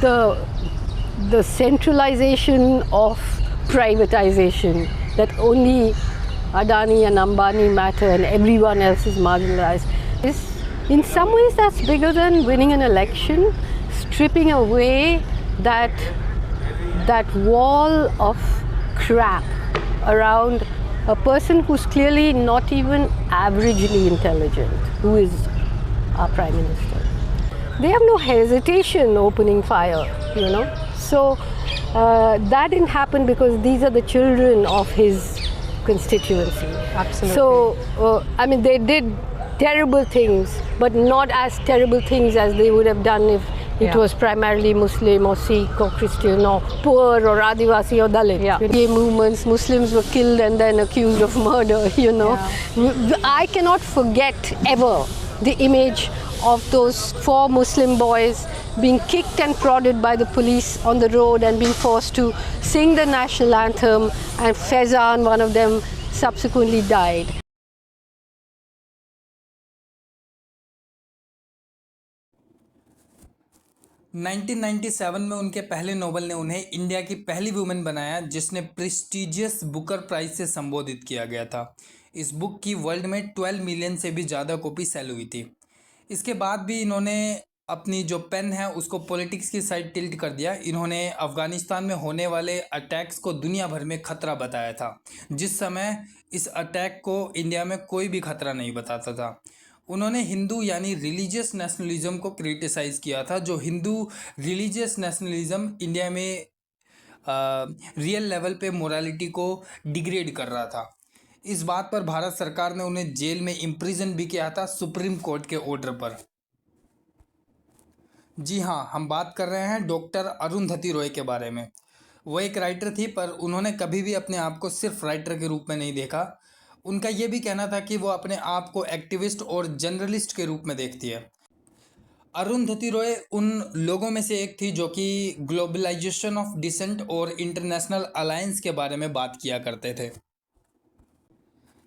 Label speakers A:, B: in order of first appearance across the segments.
A: the the centralization of privatization, that only Adani and Ambani matter and everyone else is marginalized, is in some ways that's bigger than winning an election, stripping away that wall of crap around a person who's clearly not even averagely intelligent, who is our Prime Minister. They have no hesitation opening fire, So that didn't happen because these are the children of his constituency.
B: Absolutely.
A: So, they did terrible things, but not as terrible things as they would have done if it was primarily Muslim or Sikh or Christian or poor or Adivasi or Dalit.
B: Yeah.
A: Gay movements, Muslims were killed and then accused of murder, I cannot forget ever the image of those 4 Muslim boys being kicked and prodded by the police on the road and being forced to sing the national anthem, and Faizan, one of them, subsequently died.
C: (1997) में उनके पहले Nobel ने उन्हें India की पहली women बनाया जिसने prestigious Booker prize से संबोधित किया गया था। इस बुक की वर्ल्ड में 12 मिलियन से भी ज़्यादा कॉपी सेल हुई थी। इसके बाद भी इन्होंने अपनी जो पेन है उसको पॉलिटिक्स की साइड टिल्ट कर दिया। इन्होंने अफ़गानिस्तान में होने वाले अटैक्स को दुनिया भर में खतरा बताया था, जिस समय इस अटैक को इंडिया में कोई भी खतरा नहीं बताता था। उन्होंने हिंदू यानी रिलीजियस नेशनलिज्म को क्रिटिसाइज़ किया था, जो हिंदू रिलीजियस नेशनलिज्म इंडिया में रियल लेवल पे मोरालिटी को डिग्रेड कर रहा था। इस बात पर भारत सरकार ने उन्हें जेल में इम्प्रिजन भी किया था सुप्रीम कोर्ट के ऑर्डर पर। जी हाँ, हम बात कर रहे हैं डॉक्टर अरुंधति रॉय के बारे में। वो एक राइटर थी, पर उन्होंने कभी भी अपने आप को सिर्फ राइटर के रूप में नहीं देखा। उनका ये भी कहना था कि वो अपने आप को एक्टिविस्ट और जर्नलिस्ट के रूप में देखती है। अरुंधति रॉय उन लोगों में से एक थी जो कि ग्लोबलाइजेशन ऑफ डिसेंट और इंटरनेशनल अलायंस के बारे में बात किया करते थे।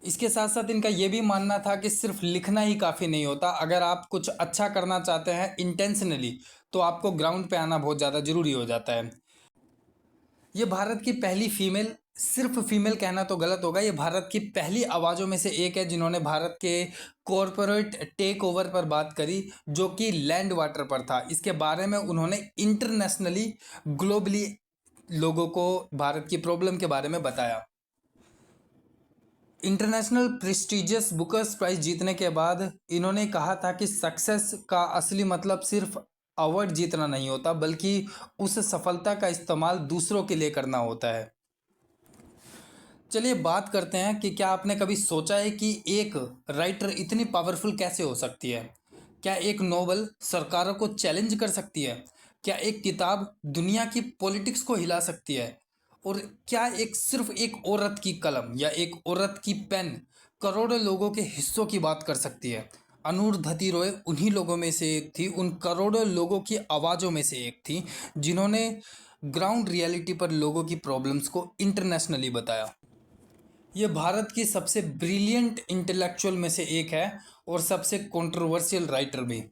C: इसके साथ साथ इनका ये भी मानना था कि सिर्फ लिखना ही काफ़ी नहीं होता। अगर आप कुछ अच्छा करना चाहते हैं इंटेंशनली, तो आपको ग्राउंड पे आना बहुत ज़्यादा ज़रूरी हो जाता है। ये भारत की पहली फीमेल, सिर्फ फीमेल कहना तो गलत होगा, ये भारत की पहली आवाज़ों में से एक है जिन्होंने भारत के कॉरपोरेट टेक ओवर पर बात करी, जो कि लैंड वाटर पर था। इसके बारे में उन्होंने इंटरनेशनली, ग्लोबली लोगों को भारत की प्रॉब्लम के बारे में बताया। इंटरनेशनल प्रेस्टिजियस बुकर्स प्राइज़ जीतने के बाद इन्होंने कहा था कि सक्सेस का असली मतलब सिर्फ अवार्ड जीतना नहीं होता, बल्कि उस सफलता का इस्तेमाल दूसरों के लिए करना होता है। चलिए बात करते हैं कि क्या आपने कभी सोचा है कि एक राइटर इतनी पावरफुल कैसे हो सकती है? क्या एक नोवेल सरकारों को चैलेंज कर सकती है? क्या एक किताब दुनिया की पॉलिटिक्स को हिला सकती है? और क्या सिर्फ एक औरत की कलम या एक औरत की पेन करोड़ों लोगों के हिस्सों की बात कर सकती है? अरुंधति रॉय उन्हीं लोगों में से एक थी, उन करोड़ों लोगों की आवाज़ों में से एक थी जिन्होंने ग्राउंड रियलिटी पर लोगों की प्रॉब्लम्स को इंटरनेशनली बताया। ये भारत की सबसे ब्रिलियंट इंटेलेक्चुअल में से एक है और सबसे कंट्रोवर्शियल राइटर भी।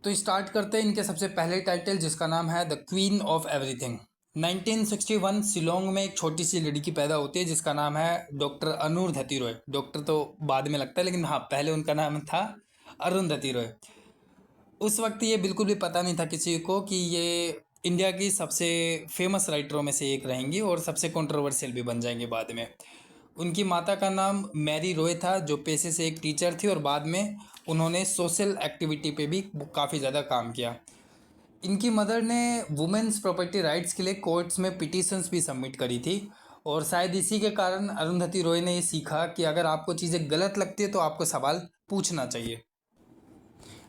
C: तो स्टार्ट करते हैं इनके सबसे पहले टाइटल, जिसका नाम है the queen of everything. 1961 Shillong में एक छोटी सी लड़की पैदा होती है जिसका नाम है डॉक्टर अरुंधति रॉय। डॉक्टर तो बाद में लगता है, लेकिन हाँ, पहले उनका नाम था अरुंधति रॉय। उस वक्त ये बिल्कुल भी पता नहीं था किसी को कि ये इंडिया की सबसे फेमस राइटरों में से एक रहेंगी और सबसे कंट्रोवर्शियल भी बन जाएंगी बाद में। उनकी माता का नाम मैरी रॉय था, जो पेशे से एक टीचर थी और बाद में उन्होंने सोशल एक्टिविटी पे भी काफ़ी ज़्यादा काम किया। इनकी मदर ने वुमेन्स प्रॉपर्टी राइट्स के लिए कोर्ट्स में पिटीशंस भी सबमिट करी थी और शायद इसी के कारण अरुंधति रॉय ने ये सीखा कि अगर आपको चीज़ें गलत लगती है तो आपको सवाल पूछना चाहिए।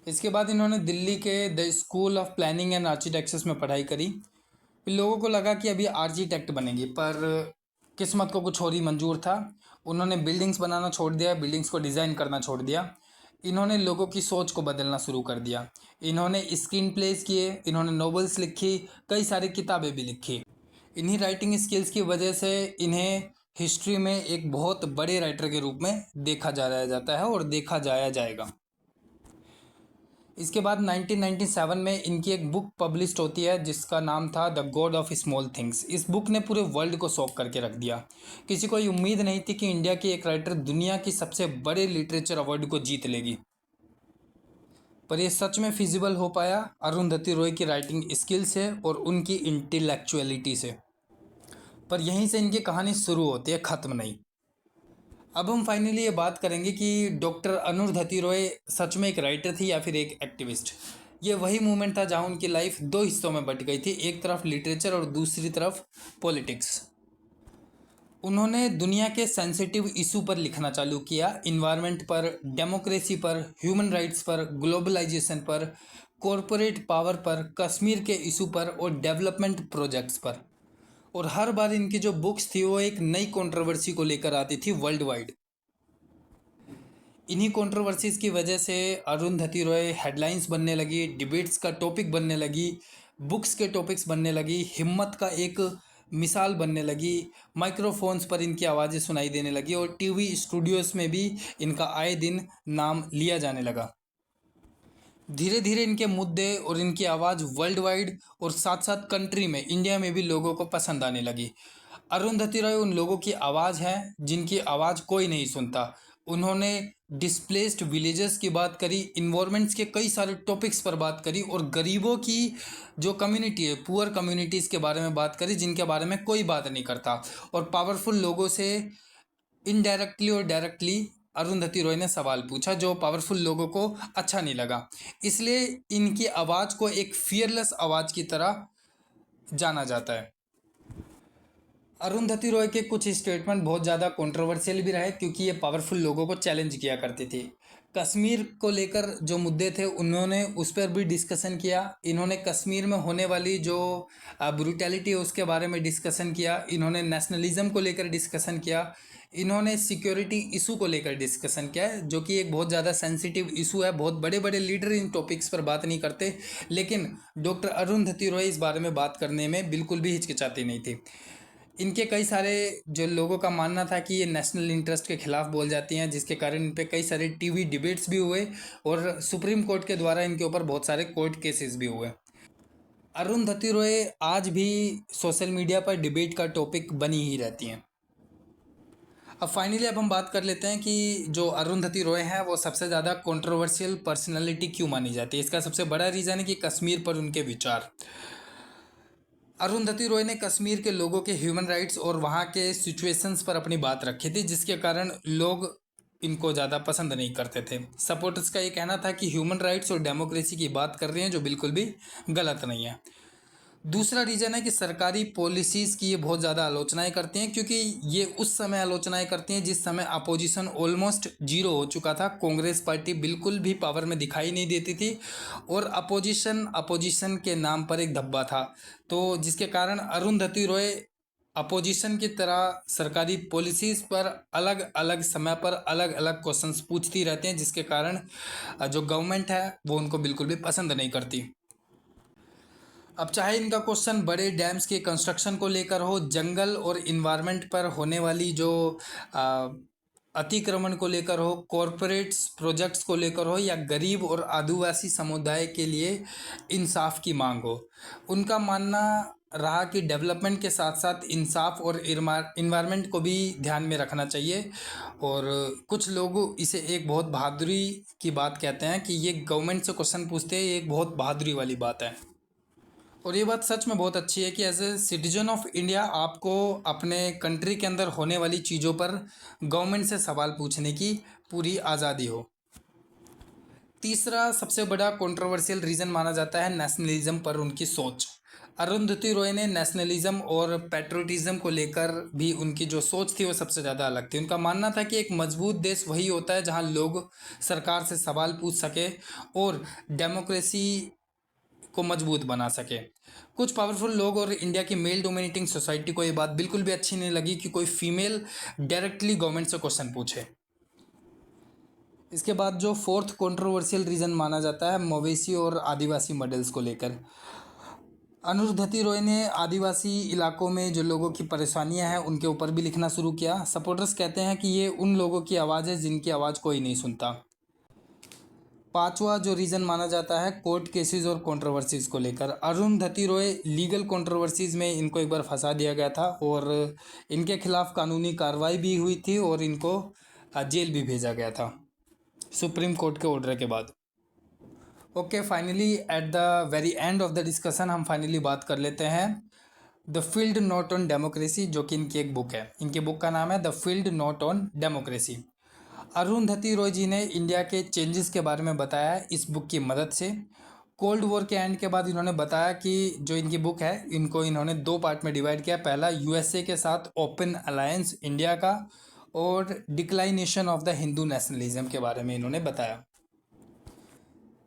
C: इसके बाद इन्होंने दिल्ली के the school of planning and architectures में पढ़ाई करी। फिर लोगों को लगा कि अभी आर्किटेक्ट बनेंगी, पर किस्मत को कुछ और ही मंजूर था। उन्होंने बिल्डिंग्स बनाना छोड़ दिया, बिल्डिंग्स को डिज़ाइन करना छोड़ दिया। इन्होंने लोगों की सोच को बदलना शुरू कर दिया। इन्होंने स्क्रीन प्लेस किए, इन्होंने नॉवेल्स लिखी, कई सारी किताबें भी लिखी। इन्हीं राइटिंग स्किल्स की वजह से इन्हें हिस्ट्री में एक बहुत बड़े राइटर के रूप में देखा जाया जाता है और देखा जाया जाएगा। इसके बाद 1997 में इनकी एक बुक पब्लिश होती है जिसका नाम था the God of small things. इस बुक ने पूरे वर्ल्ड को शॉक करके रख दिया। किसी को ये उम्मीद नहीं थी कि इंडिया की एक राइटर दुनिया की सबसे बड़े लिटरेचर अवार्ड को जीत लेगी, पर यह सच में फिजिबल हो पाया अरुंधति रॉय की राइटिंग स्किल से और उनकी इंटेलेक्चुअलिटी से। पर यहीं से इनकी कहानी शुरू होती है, ख़त्म नहीं। अब हम फाइनली ये बात करेंगे कि डॉक्टर अरुंधति रॉय सच में एक राइटर थी या फिर एक एक्टिविस्ट। ये वही मूवमेंट था जहाँ उनकी लाइफ दो हिस्सों में बट गई थी, एक तरफ लिटरेचर और दूसरी तरफ पॉलिटिक्स। उन्होंने दुनिया के सेंसिटिव इशू पर लिखना चालू किया, इन्वायरमेंट पर, डेमोक्रेसी पर, ह्यूमन राइट्स पर, ग्लोबलाइजेशन पर, कॉरपोरेट पावर पर, कश्मीर के इशू पर और डेवलपमेंट प्रोजेक्ट्स पर। और हर बार इनकी जो बुक्स थी वो एक नई कंट्रोवर्सी को लेकर आती थी वर्ल्ड वाइड। इन्हीं कंट्रोवर्सीज़ की वजह से अरुंधति रॉय हेडलाइंस बनने लगी, डिबेट्स का टॉपिक बनने लगी, बुक्स के टॉपिक्स बनने लगी, हिम्मत का एक मिसाल बनने लगी, माइक्रोफोन्स पर इनकी आवाज़ें सुनाई देने लगी और टीवी स्टूडियोज़ में भी इनका आए दिन नाम लिया जाने लगा। धीरे धीरे इनके मुद्दे और इनकी आवाज़ वर्ल्ड वाइड और साथ साथ कंट्री में, इंडिया में भी लोगों को पसंद आने लगी। अरुंधति रॉय उन लोगों की आवाज़ है जिनकी आवाज़ कोई नहीं सुनता। उन्होंने डिस्प्लेस्ड विलेजेस की बात करी, इन्वायरमेंट्स के कई सारे टॉपिक्स पर बात करी और गरीबों की जो कम्युनिटी है, पुअर कम्युनिटीज़ के बारे में बात करी जिनके बारे में कोई बात नहीं करता। और पावरफुल लोगों से इनडायरेक्टली और डायरेक्टली अरुंधति रॉय ने सवाल पूछा जो पावरफुल लोगों को अच्छा नहीं लगा। इसलिए इनकी आवाज़ को एक फियरलेस आवाज़ की तरह जाना जाता है। अरुंधति रॉय के कुछ स्टेटमेंट बहुत ज़्यादा कंट्रोवर्शियल भी रहे क्योंकि ये पावरफुल लोगों को चैलेंज किया करते थे। कश्मीर को लेकर जो मुद्दे थे उन्होंने उस पर भी डिस्कशन किया। इन्होंने कश्मीर में होने वाली जो ब्रूटैलिटी है उसके बारे में डिस्कशन किया। इन्होंने नेशनलिज्म को लेकर डिस्कशन किया। इन्होंने सिक्योरिटी इशू को लेकर डिस्कशन किया है जो कि एक बहुत ज़्यादा सेंसिटिव इशू है। बहुत बड़े बड़े लीडर इन टॉपिक्स पर बात नहीं करते, लेकिन डॉक्टर अरुंधति रॉय इस बारे में बात करने में बिल्कुल भी हिचकिचाती नहीं थी। इनके कई सारे जो लोगों का मानना था कि ये नेशनल इंटरेस्ट के खिलाफ बोल जाती हैं, जिसके कारण इन पे कई सारे टीवी डिबेट्स भी हुए और सुप्रीम कोर्ट के द्वारा इनके ऊपर बहुत सारे कोर्ट केसेस भी हुए। अरुंधति रॉय आज भी सोशल मीडिया पर डिबेट का टॉपिक बनी ही रहती हैं। अब फाइनली अब हम बात कर लेते हैं कि जो अरुंधति रॉय है वो सबसे ज़्यादा कंट्रोवर्शियल पर्सनालिटी क्यों मानी जाती है। इसका सबसे बड़ा रीज़न है कि कश्मीर पर उनके विचार। अरुंधति रॉय ने कश्मीर के लोगों के ह्यूमन राइट्स और वहाँ के सिचुएशंस पर अपनी बात रखी थी, जिसके कारण लोग इनको ज़्यादा पसंद नहीं करते थे। सपोर्टर्स का ये कहना था कि ह्यूमन राइट्स और डेमोक्रेसी की बात कर रहे हैं, जो बिल्कुल भी गलत नहीं है। दूसरा रीज़न है कि सरकारी पॉलिसीज़ की ये बहुत ज़्यादा आलोचनाएं करती हैं, क्योंकि ये उस समय आलोचनाएं करती हैं जिस समय अपोजिशन ऑलमोस्ट जीरो हो चुका था। कांग्रेस पार्टी बिल्कुल भी पावर में दिखाई नहीं देती थी और अपोजिशन के नाम पर एक धब्बा था, तो जिसके कारण अरुंधति रॉय अपोजिशन की तरह सरकारी पॉलिसीज़ पर अलग अलग समय पर अलग अलग क्वेश्चंस पूछती रहते हैं, जिसके कारण जो गवर्नमेंट है वो उनको बिल्कुल भी पसंद नहीं करती। अब चाहे इनका क्वेश्चन बड़े डैम्स के कंस्ट्रक्शन को लेकर हो, जंगल और इन्वायरमेंट पर होने वाली जो अतिक्रमण को लेकर हो, कॉरपोरेट्स प्रोजेक्ट्स को लेकर हो, या गरीब और आदिवासी समुदाय के लिए इंसाफ की मांग हो, उनका मानना रहा कि डेवलपमेंट के साथ साथ इंसाफ और इन्वायरमेंट को भी ध्यान में रखना चाहिए। और कुछ लोग इसे एक बहुत बहादुरी की बात कहते हैं कि ये गवर्नमेंट से क्वेश्चन पूछते हैं, ये एक बहुत बहादुरी वाली बात है। और ये बात सच में बहुत अच्छी है कि as a citizen of India आपको अपने कंट्री के अंदर होने वाली चीज़ों पर गवर्नमेंट से सवाल पूछने की पूरी आज़ादी हो। तीसरा सबसे बड़ा कंट्रोवर्शियल रीज़न माना जाता है नेशनलिज्म पर उनकी सोच। अरुंधति रॉय ने नेशनलिज्म और पैट्रियटिज्म को लेकर भी उनकी जो सोच थी वो सबसे ज़्यादा अलग थी। उनका मानना था कि एक मजबूत देश वही होता है जहाँ लोग सरकार से सवाल पूछ सके और डेमोक्रेसी को मजबूत बना सके। कुछ पावरफुल लोग और इंडिया की मेल डोमिनेटिंग सोसाइटी को ये बात बिल्कुल भी अच्छी नहीं लगी कि कोई फीमेल डायरेक्टली गवर्नमेंट से क्वेश्चन पूछे। इसके बाद जो फोर्थ कंट्रोवर्शियल रीज़न माना जाता है मवेशी और आदिवासी मॉडल्स को लेकर। अरुंधति रॉय ने आदिवासी इलाकों में जो लोगों की परेशानियां हैं उनके ऊपर भी लिखना शुरू किया। सपोर्टर्स कहते हैं कि ये उन लोगों की आवाज़ है जिनकी आवाज़ कोई नहीं सुनता। पांचवा जो रीज़न माना जाता है कोर्ट केसेस और कंट्रोवर्सीज़ को लेकर। अरुंधति रॉय लीगल कंट्रोवर्सीज़ में इनको एक बार फंसा दिया गया था और इनके खिलाफ कानूनी कार्रवाई भी हुई थी और इनको जेल भी भेजा गया था सुप्रीम कोर्ट के ऑर्डर के बाद। Okay, finally at the very end of the discussion हम फाइनली बात कर लेते हैं the field note on democracy, जो कि इनकी एक बुक है। इनकी बुक का नाम है the field note on democracy. Arundhati Roy ji ने इंडिया के चेंजेस के बारे में बताया है इस बुक की मदद से। कोल्ड वॉर के एंड के बाद इन्होंने बताया कि जो इनकी बुक है इनको इन्होंने दो पार्ट में डिवाइड किया। पहला यूएसए के साथ ओपन अलायंस इंडिया का और declination of the Hindu nationalism के बारे में इन्होंने बताया।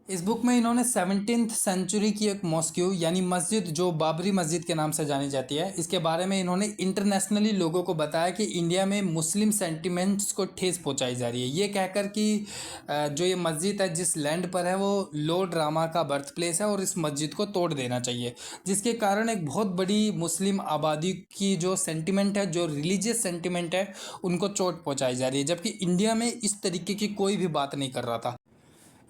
C: इस बुक में इन्होंने 17th सेंचुरी की एक मॉस्क्यू यानी मस्जिद जो बाबरी मस्जिद के नाम से जानी जाती है, इसके बारे में इन्होंने इंटरनेशनली लोगों को बताया कि इंडिया में मुस्लिम सेंटिमेंट्स को ठेस पहुंचाई जा रही है, ये कहकर कि जो ये मस्जिद है जिस लैंड पर है वो लॉर्ड रामा का बर्थ प्लेस है और इस मस्जिद को तोड़ देना चाहिए, जिसके कारण एक बहुत बड़ी मुस्लिम आबादी की जो सेंटिमेंट है, जो रिलीजियस सेंटिमेंट है, उनको चोट पहुँचाई जा रही है, जबकि इंडिया में इस तरीके की कोई भी बात नहीं कर रहा था।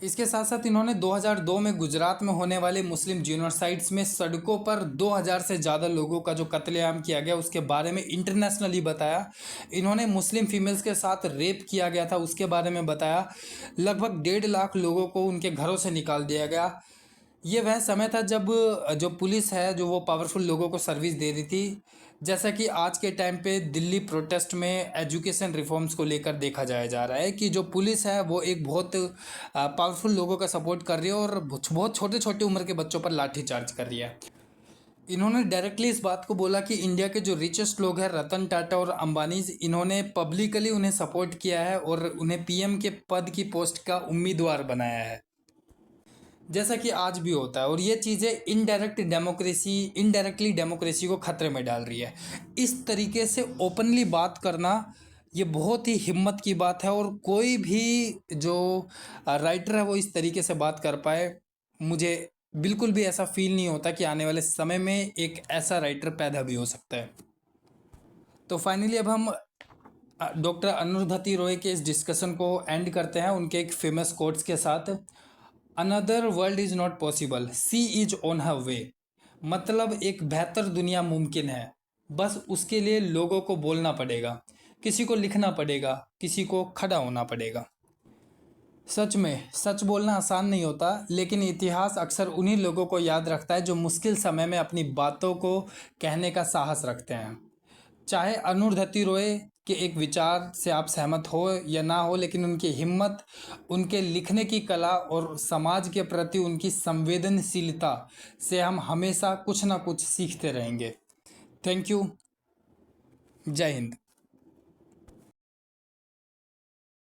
C: इसके साथ साथ इन्होंने 2002 में गुजरात में होने वाले मुस्लिम जीनोसाइड्स में सड़कों पर 2000 से ज़्यादा लोगों का जो कत्लेआम किया गया उसके बारे में इंटरनेशनली बताया। इन्होंने मुस्लिम फीमेल्स के साथ रेप किया गया था उसके बारे में बताया। लगभग 1.5 लाख लोगों को उनके घरों से निकाल दिया गया। ये वह समय था जब जो पुलिस है जो वो पावरफुल लोगों को सर्विस दे रही थी, जैसा कि आज के टाइम पे दिल्ली प्रोटेस्ट में एजुकेशन रिफॉर्म्स को लेकर देखा जाया जा रहा है कि जो पुलिस है वो एक बहुत पावरफुल लोगों का सपोर्ट कर रही है और बहुत छोटे छोटे उम्र के बच्चों पर लाठीचार्ज कर रही है। इन्होंने डायरेक्टली इस बात को बोला कि इंडिया के जो रिचेस्ट लोग हैं रतन टाटा और अंबानीज, इन्होंने पब्लिकली उन्हें सपोर्ट किया है और उन्हें पीएम के पद की पोस्ट का उम्मीदवार बनाया है, जैसा कि आज भी होता है। और ये चीज़ें इनडायरेक्टली डेमोक्रेसी को खतरे में डाल रही है। इस तरीके से ओपनली बात करना ये बहुत ही हिम्मत की बात है और कोई भी जो राइटर है वो इस तरीके से बात कर पाए, मुझे बिल्कुल भी ऐसा फील नहीं होता कि आने वाले समय में एक ऐसा राइटर पैदा भी हो सकता है। तो फाइनली अब हम डॉक्टर अरुंधति रॉय के इस डिस्कशन को एंड करते हैं उनके एक फेमस कोट्स के साथ। Another world is not possible, she is on her way. मतलब एक बेहतर दुनिया मुमकिन है, बस उसके लिए लोगों को बोलना पड़ेगा, किसी को लिखना पड़ेगा, किसी को खड़ा होना पड़ेगा। सच में सच बोलना आसान नहीं होता, लेकिन इतिहास अक्सर उन्हीं लोगों को याद रखता है जो मुश्किल समय में अपनी बातों को कहने का साहस रखते हैं। चाहे अरुंधति रॉय के एक विचार से आप सहमत हो या ना हो, लेकिन उनकी हिम्मत, उनके लिखने की कला और समाज के प्रति उनकी संवेदनशीलता से हम हमेशा कुछ ना कुछ सीखते रहेंगे। Thank you. जय हिंद।